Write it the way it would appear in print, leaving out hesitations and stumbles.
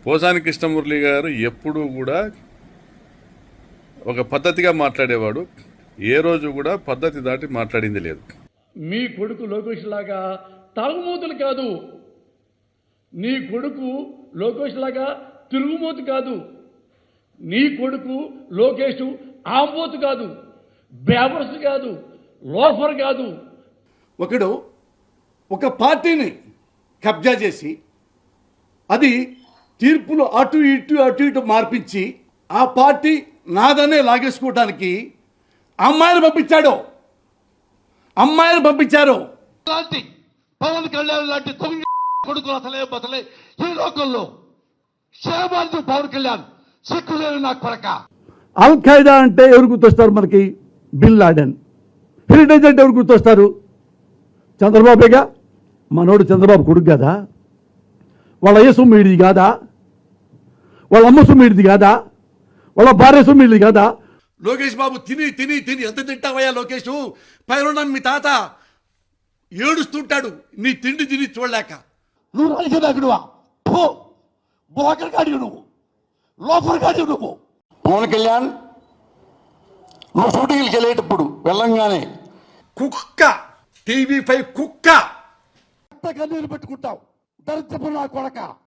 పోసాని కృష్ణమురళి గారు ఎప్పుడూ కూడా ఒక పద్ధతిగా మాట్లాడేవాడు. ఏ రోజు కూడా పద్ధతి దాటి మాట్లాడింది లేదు. మీ కొడుకు లోకేష్ లాగా తాగుమూతులు కాదు, నీ కొడుకు లోకేష్ లాగా తిరుగుమూతు కాదు, నీ కొడుకు లోకేష్ ఆంబోతు కాదు, బేవర్స్ కాదు, లోఫర్ కాదు. ఒకడు ఒక పార్టీని కబ్జా చేసి అది తీర్పులు అటు ఇటు మార్పించి ఆ పార్టీ నాదనే లాగేసుకోవడానికి అమ్మాయిని పంపించారు. లాంటి పవన్ కళ్యాణ్ లాంటి దొంగ కొడుకులు అసలే బతలే ఈ లోకంలో. క్షేమాన్ని పవన్ కళ్యాణ్ సిక్కులేని నా కొరక. అల్ ఖైదా అంటే ఎవరు గుర్తొస్తారు మనకి? Bin Laden. హెరిటేజ్ అంటే ఎవరు గుర్తొస్తారు? చంద్రబాబేగా. మనోడు చంద్రబాబు కొడుకు కాదా? వాళ్ళ అయ్య సొమ్మిడిది కాదా? వాళ్ళ అమ్మ సొమ్మిడిది కాదా? వాళ్ళ భార్య సొమ్మిడిది కాదా? లోకేష్ బాబు తిని తిని తిని ఎంత తింటావయ్యా లోకేష్? పైన మీ తాత ఏడుస్తుంటాడు నీ తిండి తిని చూడలేక. నువ్వు రాజకీయకుడువా? బోకర్ కాడి నువ్వు, లోపర్ కాడి నువ్వు. పవన్ కళ్యాణ్ నువ్వు షూటింగ్కి వెళ్ళేటప్పుడు వెళ్ళంగానే కుక్క, TV5 కుక్క కన్నీరు పెట్టుకుంటావు. దరిద్రపు నా కొడక.